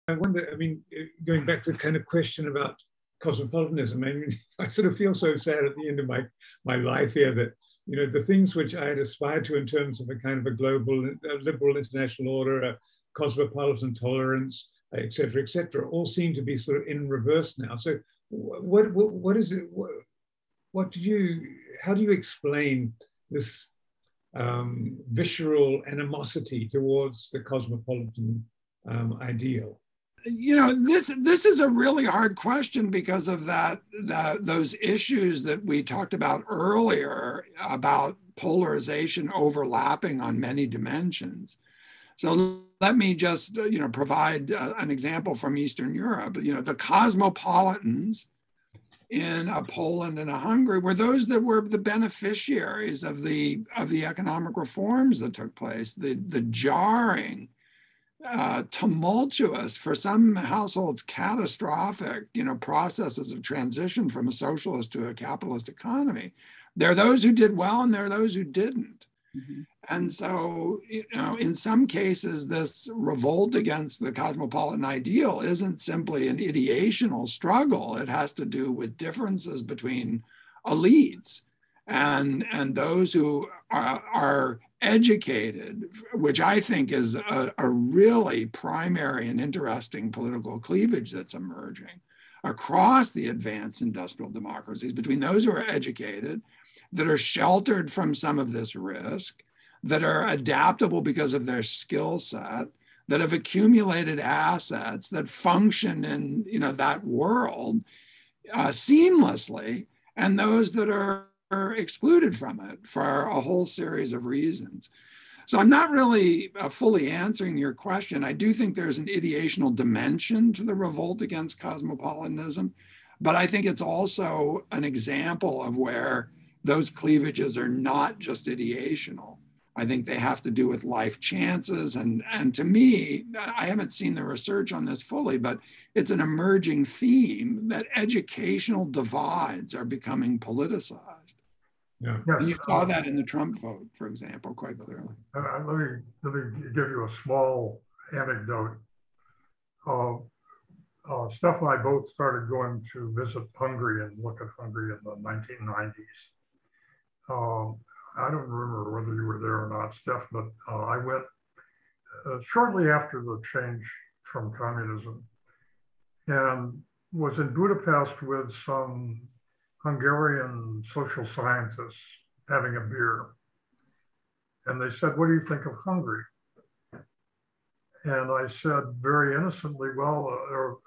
I wonder, I mean, going back to the kind of question about cosmopolitanism, I mean, I sort of feel so sad at the end of my life here that, you know, the things which I had aspired to in terms of a kind of a global, liberal international order, a cosmopolitan tolerance, et cetera, all seem to be sort of in reverse now. So what is it, how do you explain this visceral animosity towards the cosmopolitan ideal? You know, this is a really hard question because of those issues that we talked about earlier about polarization overlapping on many dimensions. So let me just, you know, provide an example from Eastern Europe. You know, the cosmopolitans in Poland and Hungary were those that were the beneficiaries of the economic reforms that took place, the jarring, tumultuous, for some households catastrophic, you know, processes of transition from a socialist to a capitalist economy. There are those who did well and there are those who didn't. Mm-hmm. And so, you know, in some cases, this revolt against the cosmopolitan ideal isn't simply an ideational struggle. It has to do with differences between elites and those who are educated, which I think is a really primary and interesting political cleavage that's emerging across the advanced industrial democracies, between those who are educated, that are sheltered from some of this risk, that are adaptable because of their skill set, that have accumulated assets that function in, you know, that world seamlessly, and those that are excluded from it for a whole series of reasons. So I'm not really fully answering your question. I do think there's an ideational dimension to the revolt against cosmopolitanism, but I think it's also an example of where those cleavages are not just ideational. I think they have to do with life chances. And to me, I haven't seen the research on this fully, but it's an emerging theme that educational divides are becoming politicized. Yeah. Yes. And you saw that in the Trump vote, for example, quite clearly. Let me give you a small anecdote. Steph and I both started going to visit Hungary and look at Hungary in the 1990s. I don't remember whether you were there or not, Steph, but I went shortly after the change from communism and was in Budapest with some Hungarian social scientists having a beer. And they said, "What do you think of Hungary?" And I said very innocently, well,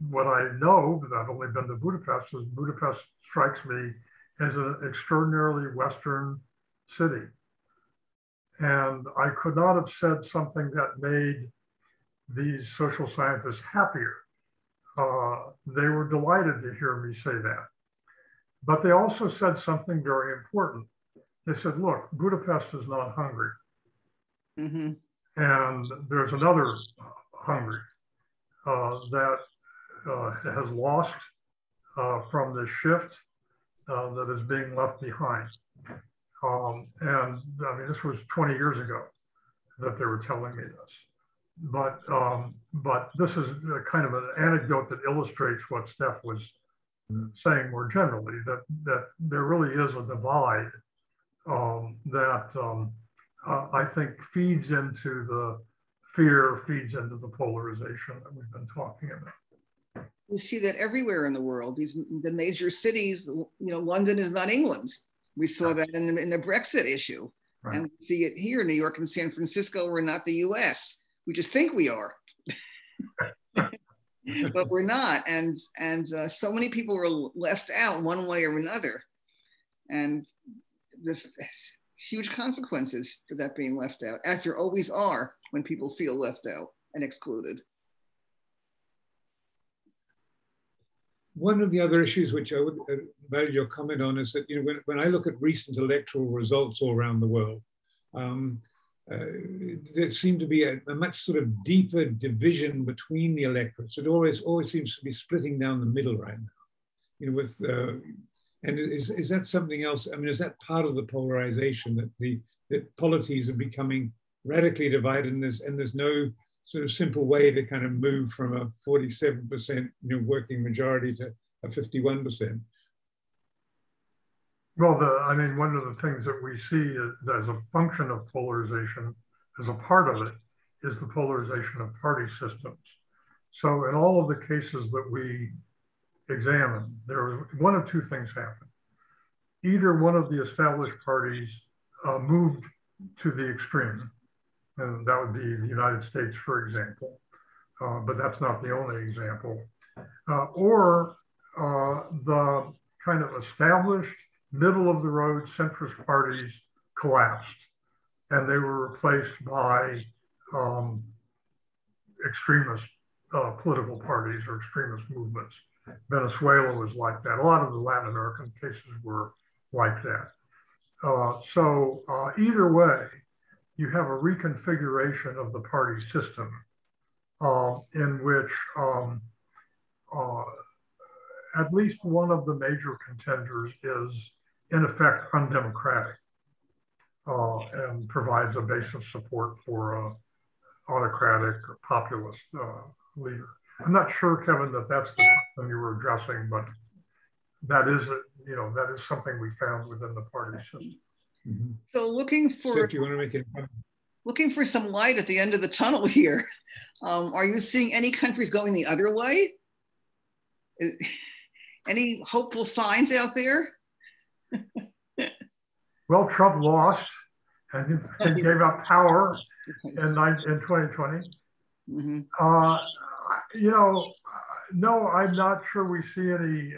what I know, because I've only been to Budapest, is Budapest strikes me as an extraordinarily Western city. And I could not have said something that made these social scientists happier. They were delighted to hear me say that. But they also said something very important. They said, look, Budapest is not Hungary. Mm-hmm. And there's another Hungary that has lost from the shift that is being left behind. And I mean, this was 20 years ago that they were telling me this. But this is kind of an anecdote that illustrates what Steph was saying more generally, that there really is a divide that I think feeds into the fear, feeds into the polarization that we've been talking about. We see that everywhere in the world. The major cities, you know, London is not England. We saw that in the Brexit issue. Right. And we see it here, New York and San Francisco, we're not the US. We just think we are. But we're not. And so many people were left out one way or another. And there's huge consequences for that being left out, as there always are when people feel left out and excluded. One of the other issues which I would value your comment on is that, you know, when I look at recent electoral results all around the world, there seemed to be a much sort of deeper division between the electorates. It always seems to be splitting down the middle right now. You know, with and is that something else? I mean, is that part of the polarization that that polities are becoming radically divided, and there's no sort of simple way to kind of move from a 47% working majority to a 51%? Well, I mean, one of the things that we see as a function of polarization, as a part of it, is the polarization of party systems. So in all of the cases that we examined, there was one of two things happened. Either one of the established parties moved to the extreme, and that would be the United States, for example, but that's not the only example, or the kind of established middle of the road centrist parties collapsed, and they were replaced by extremist political parties or extremist movements. Venezuela was like that. A lot of the Latin American cases were like that. So either way, you have a reconfiguration of the party system in which at least one of the major contenders is in effect undemocratic and provides a base of support for an autocratic or populist leader. I'm not sure, Kevin, that that's the question you were addressing, but that is, that is something we found within the party system. Mm-hmm. So looking for, so if you want to make it, looking for some light at the end of the tunnel here, are you seeing any countries going the other way? Any hopeful signs out there? Well, Trump lost and gave up power in 2020. Mm-hmm. No, I'm not sure we see any.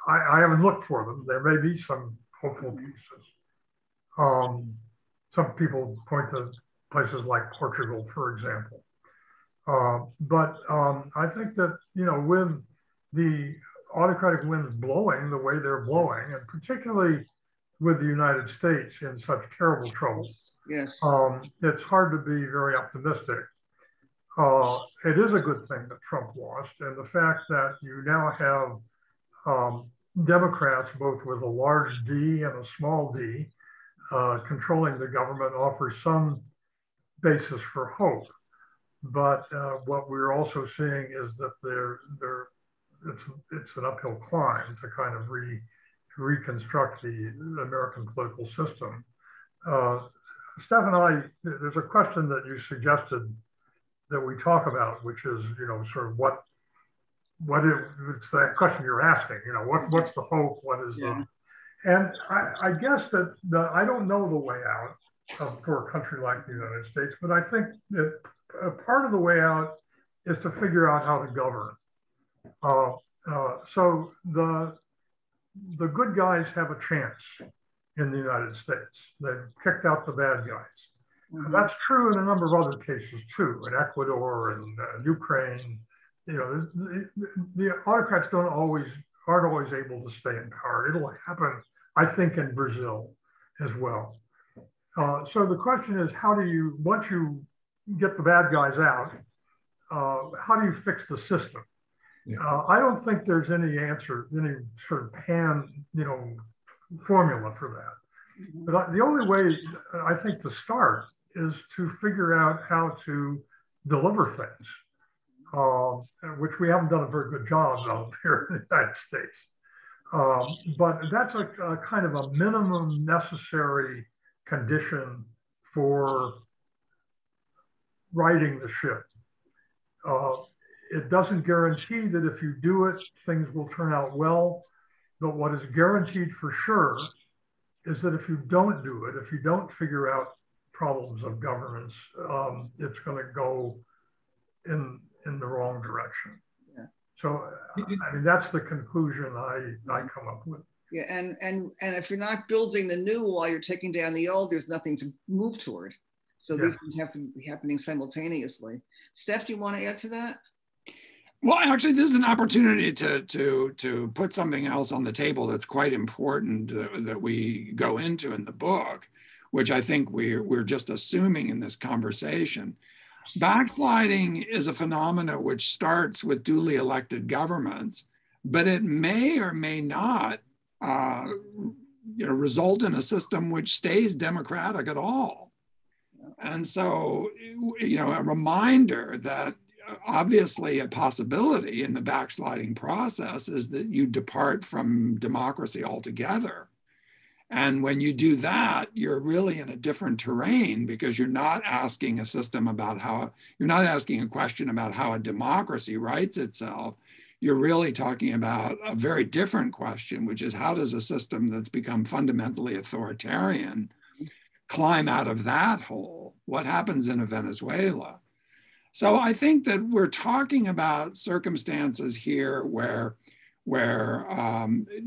I haven't looked for them. There may be some hopeful pieces. Some people point to places like Portugal, for example. But I think that, with the autocratic winds blowing the way they're blowing, and particularly with the United States in such terrible trouble, yes, it's hard to be very optimistic. It is a good thing that Trump lost, and the fact that you now have Democrats, both with a large D and a small d, controlling the government offers some basis for hope. But what we're also seeing is that it's an uphill climb to kind of reconstruct the American political system. Stephan, there's a question that you suggested that we talk about, which is, sort of what it's the question you're asking, what's the hope? What is the, and I guess that I don't know the way out for a country like the United States, but I think that part of the way out is to figure out how to govern. So the good guys have a chance in the United States. They've kicked out the bad guys. Mm-hmm. That's true in a number of other cases too, in Ecuador and Ukraine. The autocrats aren't always able to stay in power. It'll happen, I think, in Brazil as well. So the question is, once you get the bad guys out, how do you fix the system? Yeah. I don't think there's any sort of formula for that. But the only way I think to start is to figure out how to deliver things, which we haven't done a very good job of here in the United States. But that's a kind of a minimum necessary condition for righting the ship. It doesn't guarantee that if you do it, things will turn out well. But what is guaranteed for sure is that if you don't do it, if you don't figure out problems of governance, it's going to go in the wrong direction. Yeah. So, I mean, that's the conclusion I come up with. Yeah, and if you're not building the new while you're taking down the old, there's nothing to move toward. So these things have to be happening simultaneously. Steph, do you want to add to that? Well, actually, this is an opportunity to put something else on the table that's quite important that we go into in the book, which I think we're just assuming in this conversation. Backsliding is a phenomena which starts with duly elected governments, but it may or may not result in a system which stays democratic at all. And so, a reminder that obviously a possibility in the backsliding process is that you depart from democracy altogether. And when you do that, you're really in a different terrain, because you're not asking a question about how a democracy writes itself. You're really talking about a very different question, which is, how does a system that's become fundamentally authoritarian climb out of that hole? What happens in a Venezuela? So I think that we're talking about circumstances here where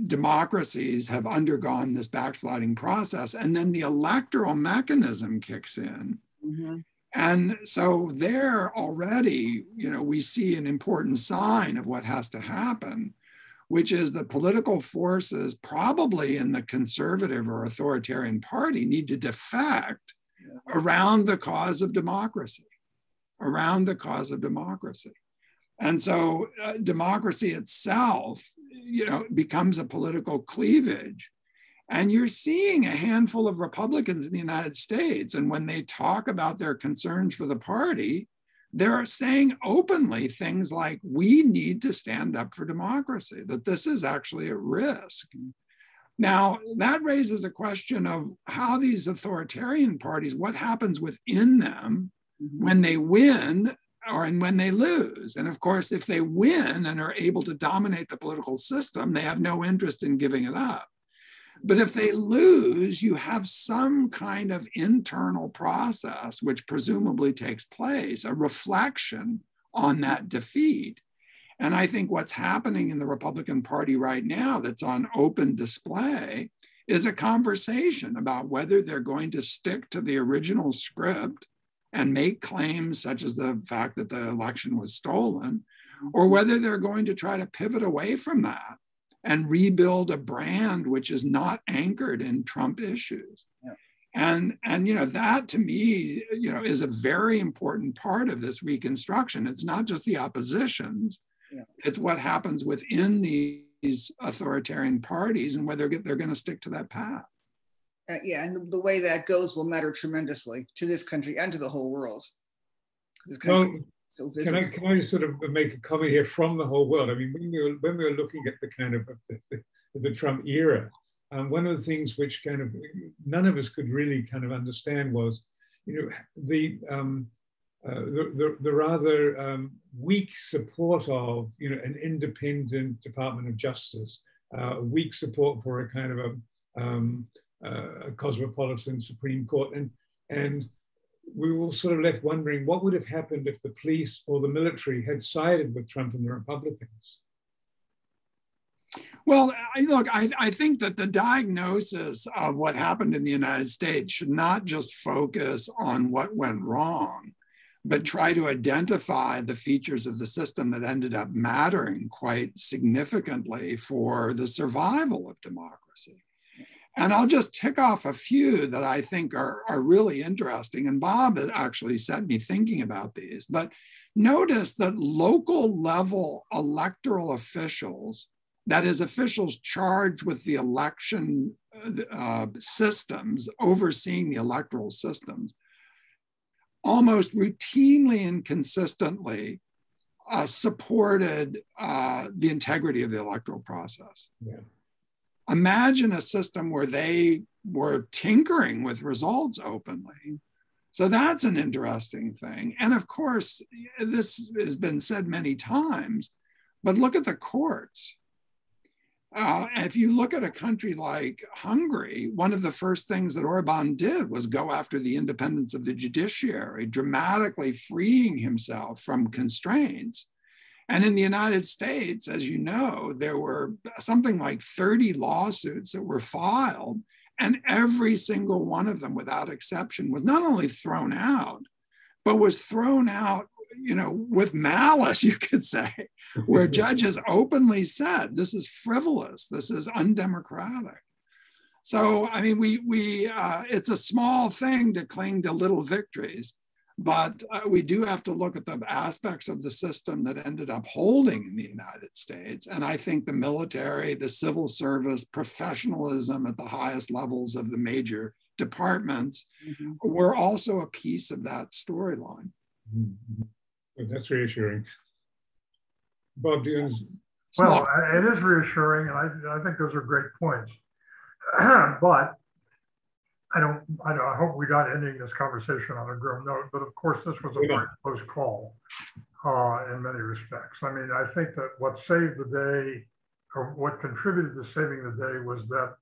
democracies have undergone this backsliding process, and then the electoral mechanism kicks in. Mm-hmm. And so there already, we see an important sign of what has to happen, which is that political forces, probably in the conservative or authoritarian party, need to defect around the cause of democracy, And so democracy itself, becomes a political cleavage. And you're seeing a handful of Republicans in the United States, and when they talk about their concerns for the party, they're saying openly things like, we need to stand up for democracy, that this is actually at risk. Now, that raises a question of how these authoritarian parties, what happens within them when they win and when they lose. And of course, if they win and are able to dominate the political system, they have no interest in giving it up. But if they lose, you have some kind of internal process, which presumably takes place, a reflection on that defeat. And I think what's happening in the Republican Party right now that's on open display is a conversation about whether they're going to stick to the original script and make claims such as the fact that the election was stolen, or whether they're going to try to pivot away from that and rebuild a brand which is not anchored in Trump issues. Yeah. And that to me, is a very important part of this reconstruction. It's not just the oppositions, it's what happens within these authoritarian parties and whether they're going to stick to that path. And the way that goes will matter tremendously to this country and to the whole world. So can I sort of make a comment here from the whole world? I mean, when we were looking at the kind of the Trump era, one of the things which kind of none of us could really kind of understand was, the rather weak support of an independent Department of Justice, weak support for a kind of a cosmopolitan Supreme Court, and we were sort of left wondering what would have happened if the police or the military had sided with Trump and the Republicans. Well, I think that the diagnosis of what happened in the United States should not just focus on what went wrong, but try to identify the features of the system that ended up mattering quite significantly for the survival of democracy. And I'll just tick off a few that I think are really interesting. And Bob has actually set me thinking about these. But notice that local level electoral officials, that is, officials charged with the election systems, overseeing the electoral systems, almost routinely and consistently supported the integrity of the electoral process. Yeah. Imagine a system where they were tinkering with results openly. So that's an interesting thing. And of course, this has been said many times, but look at the courts. If you look at a country like Hungary, one of the first things that Orban did was go after the independence of the judiciary, dramatically freeing himself from constraints. And in the United States, as you know, there were something like 30 lawsuits that were filed, and every single one of them, without exception, was not only thrown out, but was thrown out, with malice, you could say, where judges openly said, this is frivolous, this is undemocratic. So, I mean, it's a small thing to cling to little victories. But we do have to look at the aspects of the system that ended up holding in the United States. And I think the military, the civil service, professionalism at the highest levels of the major departments were also a piece of that storyline. Well, that's reassuring. Bob, do you understand? Well, it is reassuring, and I think those are great points. But I hope we're not ending this conversation on a grim note, but of course this was a very close call in many respects. I mean, I think that what saved the day, or what contributed to saving the day, was that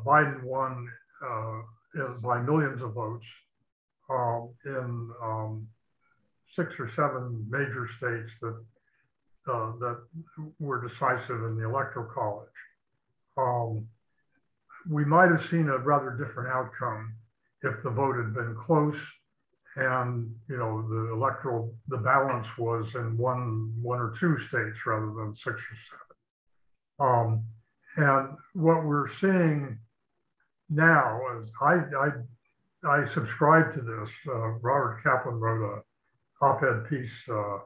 Biden won by millions of votes in 6 or 7 major states that were decisive in the Electoral College. We might have seen a rather different outcome if the vote had been close, and the balance was in one or two states rather than 6 or 7. And what we're seeing now is I subscribe to this. Robert Kaplan wrote a op-ed piece a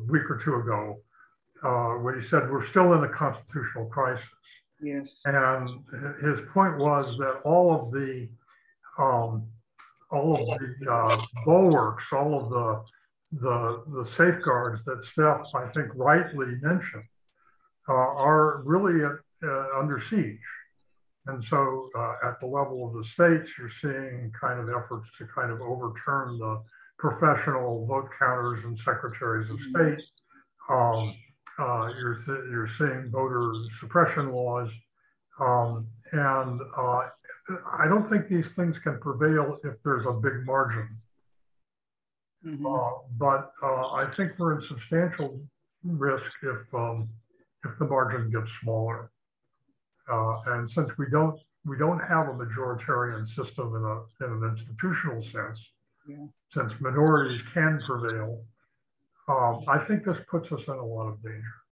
week or two ago where he said we're still in a constitutional crisis. Yes. And his point was that all of the bulwarks, all of the safeguards that Steph, I think, rightly mentioned, are really under siege. And so at the level of the states, you're seeing kind of efforts to kind of overturn the professional vote counters and secretaries of state. You're seeing voter suppression laws. And I don't think these things can prevail if there's a big margin. But I think we're in substantial risk if the margin gets smaller. And since we don't have a majoritarian system in an institutional sense, since minorities can prevail, I think this puts us in a lot of danger.